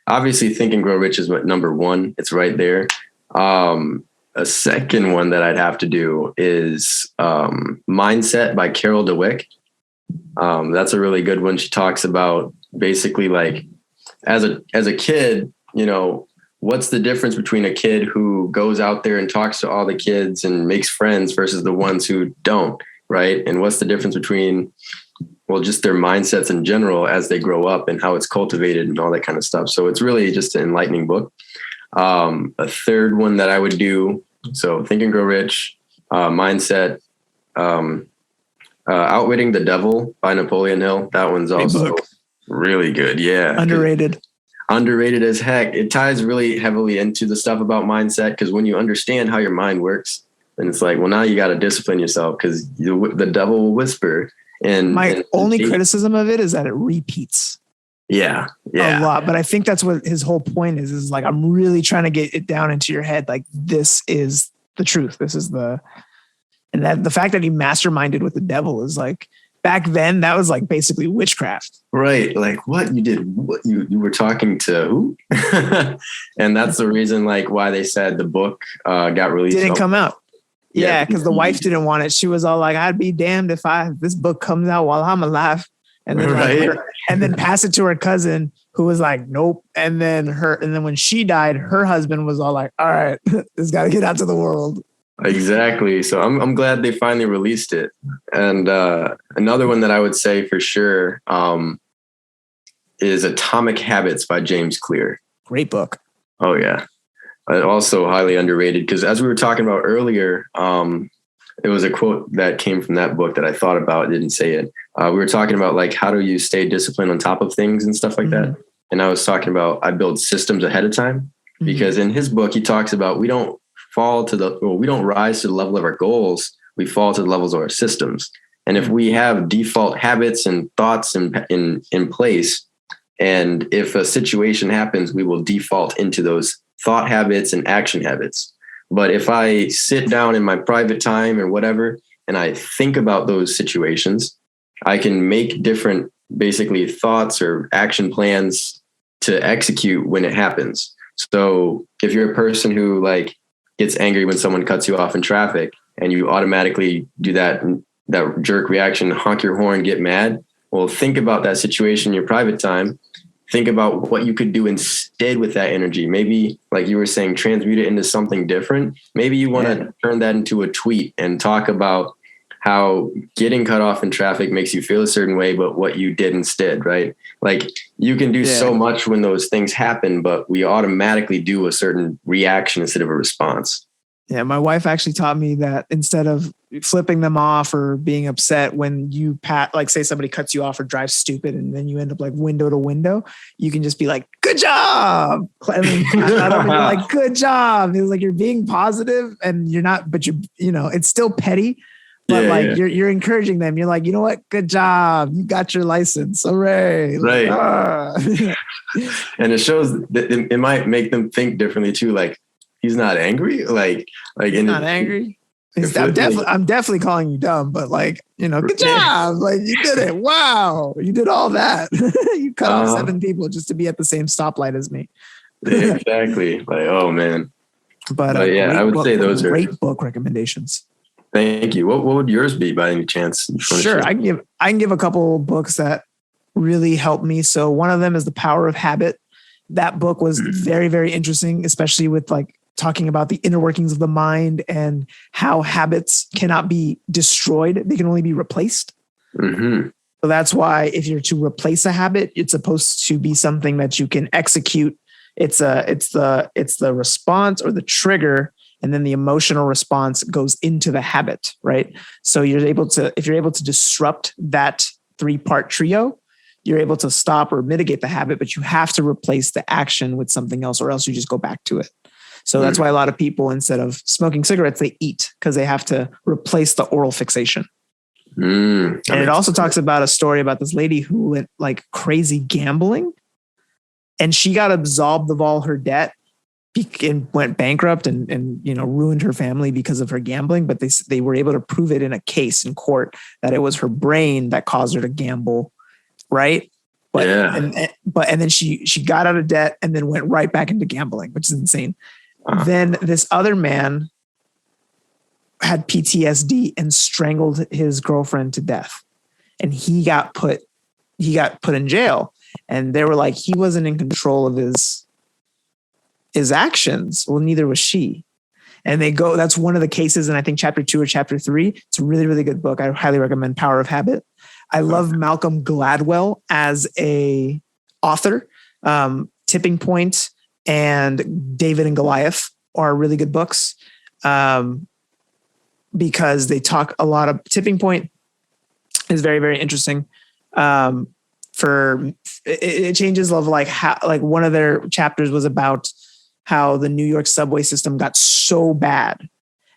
obviously Think and Grow Rich is number 1. It's right there. A second one that I'd have to do is Mindset by Carol Dweck. That's a really good one. She talks about basically like as a kid, what's the difference between a kid who goes out there and talks to all the kids and makes friends versus the ones who don't, right? And what's the difference between, well, just their mindsets in general as they grow up and how it's cultivated and all that kind of stuff. So it's really just an enlightening book. A third one that I would do, so Think and Grow Rich, Mindset, Outwitting the Devil by Napoleon Hill. That one's also really good. Yeah. Underrated as heck. It ties really heavily into the stuff about mindset because when you understand how your mind works, then it's like, well, now you got to discipline yourself because the devil will whisper. And my only criticism of it is that it repeats. Yeah. A lot. But I think that's what his whole point is like, I'm really trying to get it down into your head. Like, this is the truth. And that the fact that he masterminded with the devil is like, back then, that was like basically witchcraft. Right. Like what you did, what you were talking to who? And that's the reason like why they said the book got released. Didn't come out. Yeah. Cause the wife didn't want it. She was all like, I'd be damned if this book comes out while I'm alive. And then and then pass it to her cousin who was like, nope. And then when she died, her husband was all like, all right, this got to get out to the world. Exactly. So I'm glad they finally released it. And another one that I would say for sure is Atomic Habits by James Clear. Great book. Oh, yeah. Also highly underrated because as we were talking about earlier, it was a quote that came from that book that I thought about, didn't say it. We were talking about like, how do you stay disciplined on top of things and stuff like that? And I was talking about, I build systems ahead of time, because in his book, he talks about, we don't rise to the level of our goals. We fall to the levels of our systems. And if we have default habits and thoughts in place, and if a situation happens, we will default into those thought habits and action habits. But if I sit down in my private time or whatever, and I think about those situations, I can make different, basically, thoughts or action plans to execute when it happens. So if you're a person who like gets angry when someone cuts you off in traffic, and you automatically do that jerk reaction, honk your horn, get mad, well, think about that situation in your private time. Think about what you could do instead with that energy. Maybe, like you were saying, transmute it into something different. Maybe you want to turn that into a tweet and talk about how getting cut off in traffic makes you feel a certain way, but what you did instead, right? Like you can do so much when those things happen, but we automatically do a certain reaction instead of a response. Yeah, my wife actually taught me that instead of flipping them off or being upset when you like say somebody cuts you off or drives stupid and then you end up like window to window, you can just be like, good job. I mean, you're like, good job. It's like you're being positive and you're not, but it's still petty. But you're encouraging them. You're like, you know what? Good job. You got your license. Hooray. Right. And it shows that it might make them think differently too. Like, he's not angry. Like he's not angry. I'm definitely calling you dumb, but like, good job. Like you did it. Wow. You did all that. You cut off 7 people just to be at the same stoplight as me. Yeah, exactly. Like, oh man. But I would say those are great book recommendations. Thank you. What would yours be by any chance? Sure. I can give a couple books that really helped me. So one of them is The Power of Habit. That book was very, very interesting, especially with like talking about the inner workings of the mind and how habits cannot be destroyed. They can only be replaced. So that's why if you're to replace a habit, it's supposed to be something that you can execute. It's the response or the trigger, and then the emotional response goes into the habit, right? So if you're able to disrupt that 3-part trio, you're able to stop or mitigate the habit, but you have to replace the action with something else, or else you just go back to it. So that's why a lot of people, instead of smoking cigarettes, they eat, because they have to replace the oral fixation. And it also talks about a story about this lady who went like crazy gambling, and she got absolved of all her debt and went bankrupt and ruined her family because of her gambling. But they were able to prove it in a case in court that it was her brain that caused her to gamble. Right. But then she got out of debt and then went right back into gambling, which is insane. Then this other man had PTSD and strangled his girlfriend to death. And he got put in jail. And they were like, he wasn't in control of his actions. Well, neither was she. And that's one of the cases. And I think chapter 2 or chapter 3, it's a really, really good book. I highly recommend Power of Habit. I love Malcolm Gladwell as a author. Tipping Point and David and Goliath are really good books, because they talk a lot of Tipping Point is very, very interesting. It changes of like how, like one of their chapters was about how the New York subway system got so bad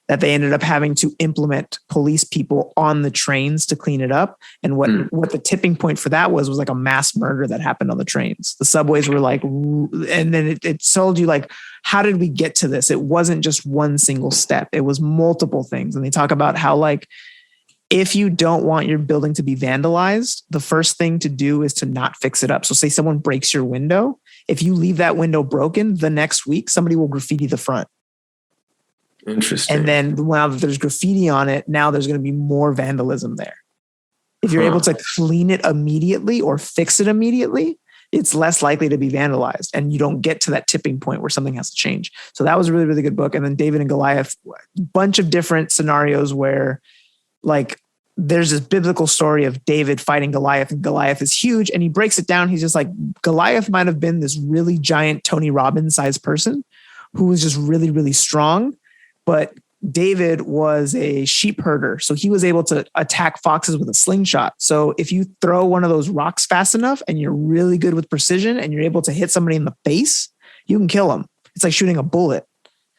that they ended up having to implement police people on the trains to clean it up. And what the tipping point for that was like a mass murder that happened on the trains. The subways were like, and then it told you like, how did we get to this? It wasn't just one single step. It was multiple things. And they talk about how like, if you don't want your building to be vandalized, the first thing to do is to not fix it up. So say someone breaks your window. If you leave that window broken, the next week, somebody will graffiti the front. Interesting. And then when there's graffiti on it, now there's going to be more vandalism there. If you're able to clean it immediately or fix it immediately, it's less likely to be vandalized, and you don't get to that tipping point where something has to change. So that was a really, really good book. And then David and Goliath, bunch of different scenarios where like there's this biblical story of David fighting Goliath, and Goliath is huge, and he breaks it down. He's just like, Goliath might have been this really giant Tony Robbins sized person who was just really, really strong. But David was a sheep herder, so he was able to attack foxes with a slingshot. So if you throw one of those rocks fast enough and you're really good with precision and you're able to hit somebody in the face, you can kill them. It's like shooting a bullet.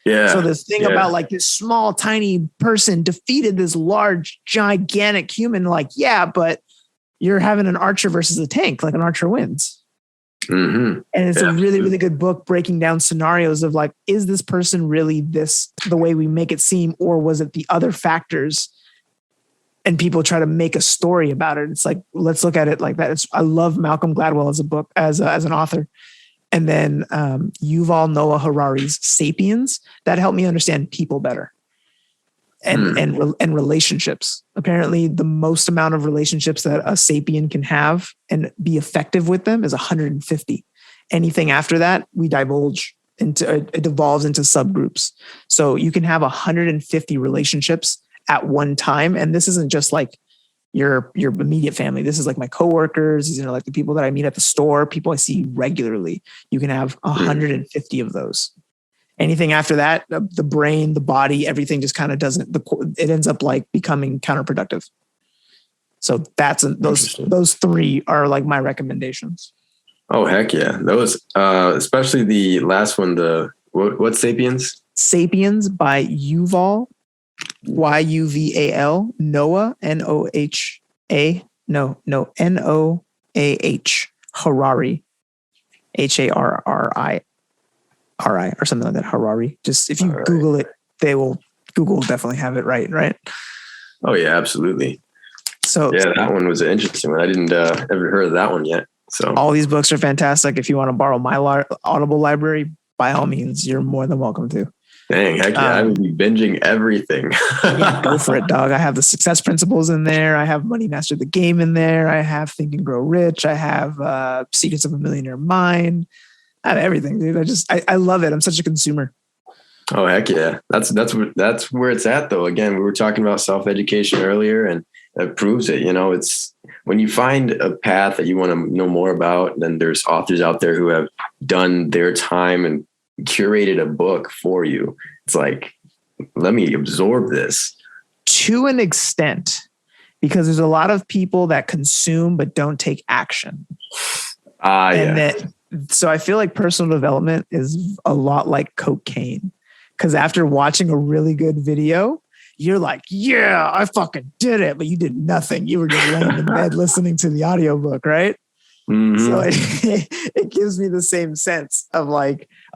Yeah. So this thing about like this small, tiny person defeated this large, gigantic human, like, yeah, but you're having an archer versus a tank, like an archer wins. Mm-hmm. And it's a really, really good book breaking down scenarios of like, is this person really the way we make it seem, or was it the other factors? And people try to make a story about it. It's like, let's look at it like that. I love Malcolm Gladwell as a book, as an author. And then Yuval Noah Harari's Sapiens, that helped me understand people better and relationships. Apparently, the most amount of relationships that a sapien can have and be effective with them is 150. Anything after that, we divulge into, it devolves into subgroups. So you can have 150 relationships at one time. And this isn't just like your immediate family. This is like my coworkers. These are like the people that I meet at the store, people I see regularly. You can have 150 of those. Anything after that, the brain, the body, everything just kind of it ends up like becoming counterproductive. So those three are like my recommendations. Oh, heck yeah. Those, especially the last one, what Sapiens? Sapiens by Yuval, Yuval, Noah, Noah, Harari, Harri, or something like that. Harari. Just if you Google it, Google will definitely have it right. Oh yeah, absolutely. So yeah, that one was an interesting one. I didn't ever heard of that one yet. So all these books are fantastic. If you want to borrow my Audible library, by all means, you're more than welcome to. Dang, heck yeah, I would be binging everything. Yeah, go for it, dog. I have the Success Principles in there. I have Money Master the Game in there. I have Think and Grow Rich. I have Secrets of a Millionaire Mind. I have everything, dude. I love it. I'm such a consumer. Oh, heck yeah. That's where it's at though. Again, we were talking about self-education earlier, and it proves it. It's when you find a path that you want to know more about, then there's authors out there who have done their time and curated a book for you. It's like, let me absorb this. To an extent, because there's a lot of people that consume but don't take action. So I feel like personal development is a lot like cocaine, because after watching a really good video, you're like, yeah, I fucking did it. But you did nothing. You were just laying in bed listening to the audiobook, right? Mm-hmm. So it gives me the same sense of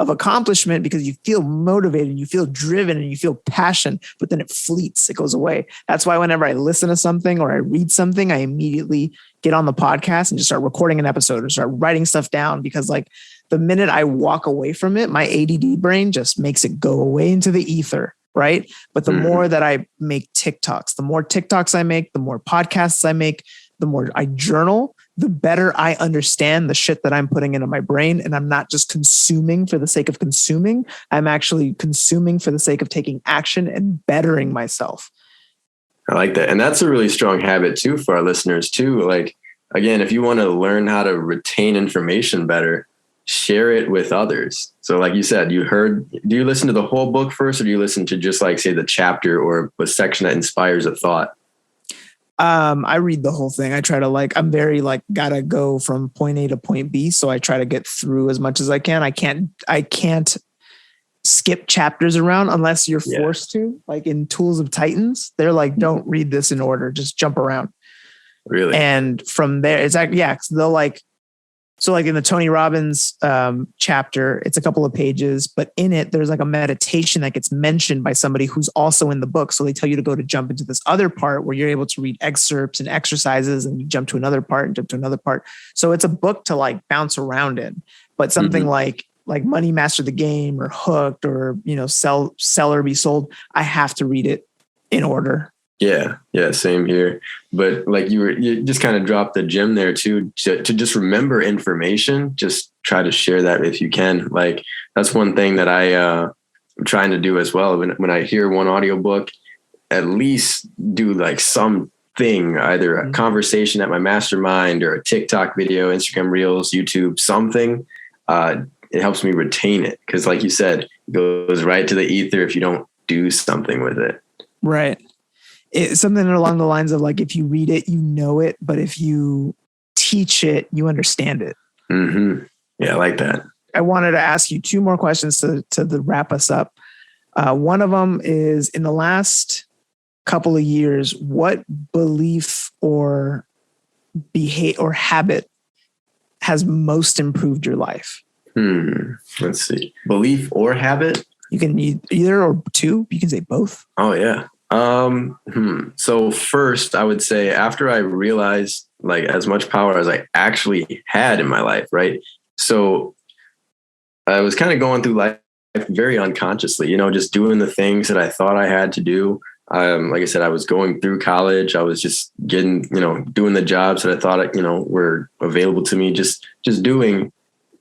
accomplishment, because you feel motivated, you feel driven, and you feel passion, but then it fleets, it goes away. That's why whenever I listen to something or I read something, I immediately get on the podcast and just start recording an episode or start writing stuff down, because like the minute I walk away from it, my ADD brain just makes it go away into the ether. Right. But the more that I make TikToks, the more TikToks I make, the more podcasts I make, the more I journal, the better I understand the shit that I'm putting into my brain. And I'm not just consuming for the sake of consuming. I'm actually consuming for the sake of taking action and bettering myself. I like that. And that's a really strong habit too for our listeners too. Like, again, if you want to learn how to retain information better, share it with others. So like you said, do you listen to the whole book first, or do you listen to just like say the chapter or a section that inspires a thought? I read the whole thing. I try to I'm very gotta go from point A to point B. So I try to get through as much as I can. I can't skip chapters around unless you're forced to, like in Tools of Titans. They're like, don't read this in order, just jump around. Really? And from there, it's like, yeah, they'll so in the Tony Robbins chapter, it's a couple of pages, but in it, there's like a meditation that gets mentioned by somebody who's also in the book. So they tell you to jump into this other part where you're able to read excerpts and exercises, and you jump to another part and jump to another part. So it's a book to bounce around in, but something like Money Master the Game or Hooked or, Sell or Be Sold, I have to read it in order. Yeah, same here. But like you just kind of dropped the gem there too, to just remember information. Just try to share that if you can. Like that's one thing that I'm trying to do as well. When I hear one audiobook, at least do like something, either a conversation at my mastermind or a TikTok video, Instagram Reels, YouTube, something. It helps me retain it, because like you said, it goes right to the ether if you don't do something with it. Right. It's something along the lines of like, if you read it, you know it, but if you teach it, you understand it. Mm-hmm. Yeah, I like that. I wanted to ask you two more questions to wrap us up. One of them is, in the last couple of years, what belief or behavior or habit has most improved your life? Let's see. Belief or habit? You can either or two. You can say both. Oh, yeah. So first, I would say after I realized like as much power as I actually had in my life, right? So I was kind of going through life very unconsciously, just doing the things that I thought I had to do. Like I said, I was going through college. I was just getting, doing the jobs that I thought, were available to me, just doing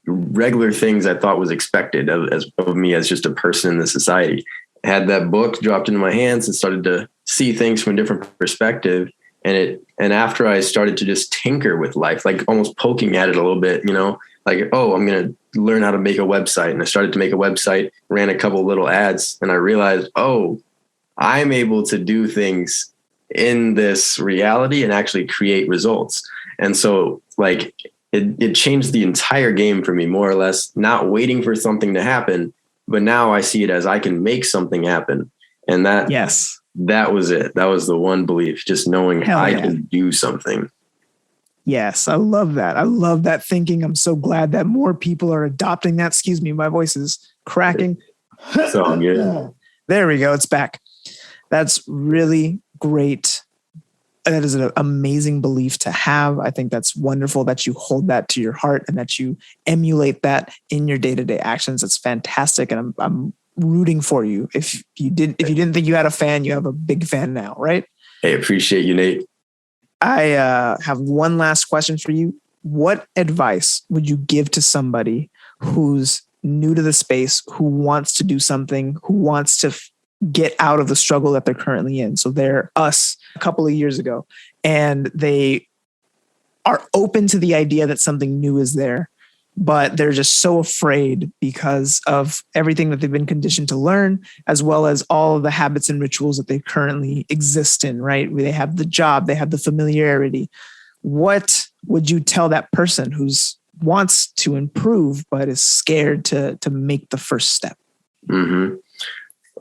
regular things I thought was expected of me as just a person in the society. I had that book dropped into my hands and started to see things from a different perspective. And after I started to just tinker with life, like almost poking at it a little bit, like, oh, I'm going to learn how to make a website. And I started to make a website, ran a couple little ads, and I realized, oh, I'm able to do things in this reality and actually create results. And so like it changed the entire game for me, more or less, not waiting for something to happen, but now I see it as I can make something happen. And that was it. That was the one belief, just knowing I can do something. Yes, I love that. I love that thinking. I'm so glad that more people are adopting that. Excuse me, my voice is cracking. So good. There we go. It's back. That's really great. That is an amazing belief to have. I think that's wonderful that you hold that to your heart and that you emulate that in your day-to-day actions. It's fantastic. And I'm rooting for you. If you didn't think you had a fan, you have a big fan now, right? Hey, appreciate you, Nate. I have one last question for you. What advice would you give to somebody who's new to the space, who wants to do something, who wants to get out of the struggle that they're currently in? So they're us a couple of years ago, and they are open to the idea that something new is there, but they're just so afraid because of everything that they've been conditioned to learn, as well as all of the habits and rituals that they currently exist in, right? They have the job, they have the familiarity. What would you tell that person who's wants to improve, but is scared to make the first step? Mm-hmm.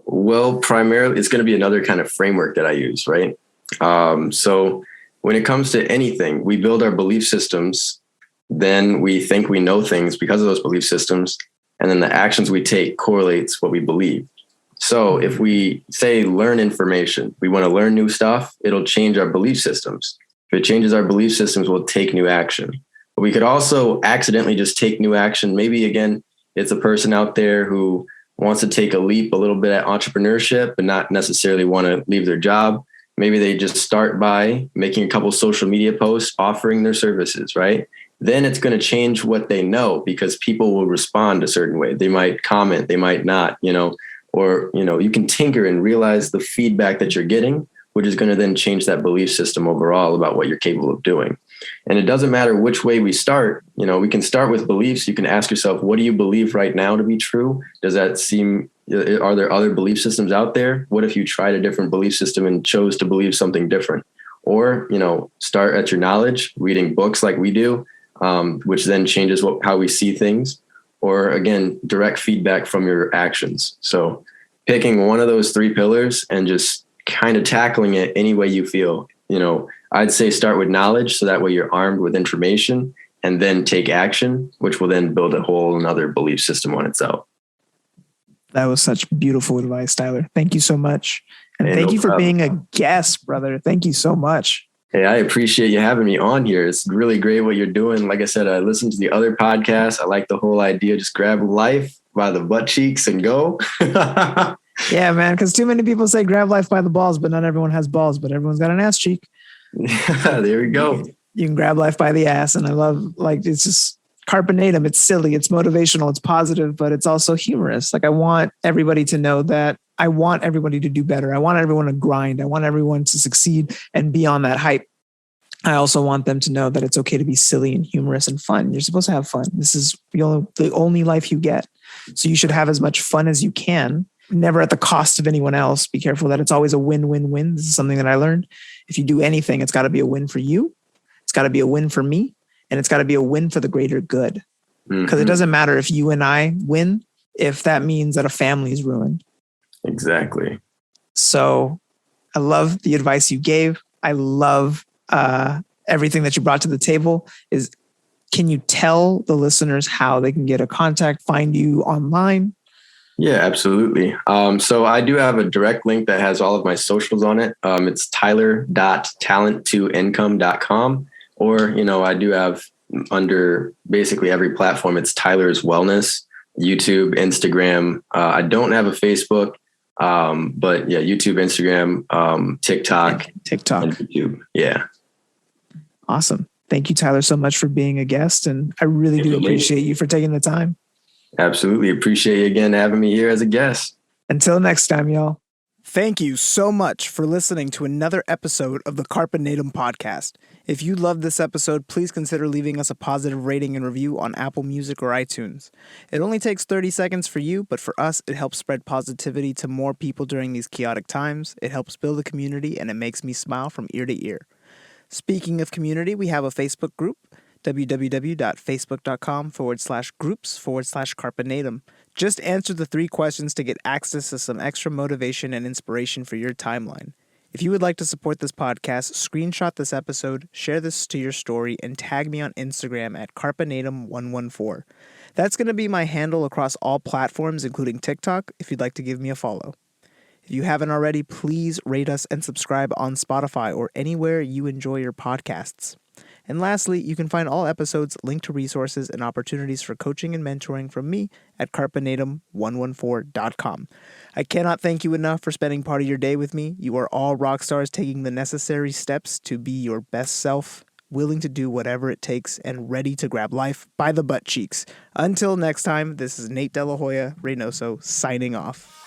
Well, primarily, it's going to be another kind of framework that I use, right? So when it comes to anything, we build our belief systems, then we think we know things because of those belief systems, and then the actions we take correlates what we believe. So if we say learn information, we want to learn new stuff, it'll change our belief systems. If it changes our belief systems, we'll take new action. But we could also accidentally just take new action. Maybe, again, it's a person out there who wants to take a leap a little bit at entrepreneurship but not necessarily want to leave their job. Maybe they just start by making a couple social media posts offering their services, right? Then it's going to change what they know because people will respond a certain way. They might comment, they might not, or, you can tinker and realize the feedback that you're getting, which is going to then change that belief system overall about what you're capable of doing. And it doesn't matter which way we start. We can start with beliefs. You can ask yourself, what do you believe right now to be true? Does that seem, are there other belief systems out there? What if you tried a different belief system and chose to believe something different? Or, start at your knowledge, reading books like we do, which then changes how we see things. Or again, direct feedback from your actions. So picking one of those three pillars and just kind of tackling it any way you feel. I'd say start with knowledge, so that way you're armed with information, and then take action, which will then build a whole another belief system on itself. That was such beautiful advice, Tyler. Thank you so much. And thank you for being a guest, brother. Thank you so much. Hey, I appreciate you having me on here. It's really great what you're doing. Like I said, I listened to the other podcasts. I like the whole idea. Just grab life by the butt cheeks and go. Yeah, man. Because too many people say grab life by the balls, but not everyone has balls, but everyone's got an ass cheek. There we go. You can grab life by the ass. And I love, it's just Carpe Natem. It's silly. It's motivational. It's positive, but it's also humorous. I want everybody to know that I want everybody to do better. I want everyone to grind. I want everyone to succeed and be on that hype. I also want them to know that it's okay to be silly and humorous and fun. You're supposed to have fun. This is the only life you get. So you should have as much fun as you can never at the cost of anyone else. Be careful that it's always a win-win-win. This is something that I learned. If you do anything, it's got to be a win for you. It's got to be a win for me. And it's got to be a win for the greater good. Because it doesn't matter if you and I win, if that means that a family is ruined. Exactly. So I love the advice you gave. I love everything that you brought to the table. Can you tell the listeners how they can get a contact, find you online? Yeah, absolutely. So I do have a direct link that has all of my socials on it. It's tyler.talent2income.com. Or, I do have under basically every platform, it's Tyler's Wellness, YouTube, Instagram. I don't have a Facebook, but yeah, YouTube, Instagram, TikTok, and YouTube. Yeah. Awesome. Thank you, Tyler, so much for being a guest. And I really do appreciate you for taking the time. Absolutely. Appreciate you again having me here as a guest. Until next time, y'all. Thank you so much for listening to another episode of the Carpe Natem Podcast. If you loved this episode, please consider leaving us a positive rating and review on Apple Music or iTunes. It only takes 30 seconds for you, but for us, it helps spread positivity to more people during these chaotic times. It helps build a community, and it makes me smile from ear to ear. Speaking of community, we have a Facebook group, www.facebook.com/groups/Carpe Natem. Just answer the 3 questions to get access to some extra motivation and inspiration for your timeline. If you would like to support this podcast, screenshot this episode, share this to your story, and tag me on Instagram at CarpeNatem114. That's going to be my handle across all platforms, including TikTok, if you'd like to give me a follow. If you haven't already, please rate us and subscribe on Spotify or anywhere you enjoy your podcasts. And lastly, you can find all episodes, linked to resources, and opportunities for coaching and mentoring from me at CarpeNatem114.com. I cannot thank you enough for spending part of your day with me. You are all rock stars taking the necessary steps to be your best self, willing to do whatever it takes, and ready to grab life by the butt cheeks. Until next time, this is Nate De La Hoya-Reynoso signing off.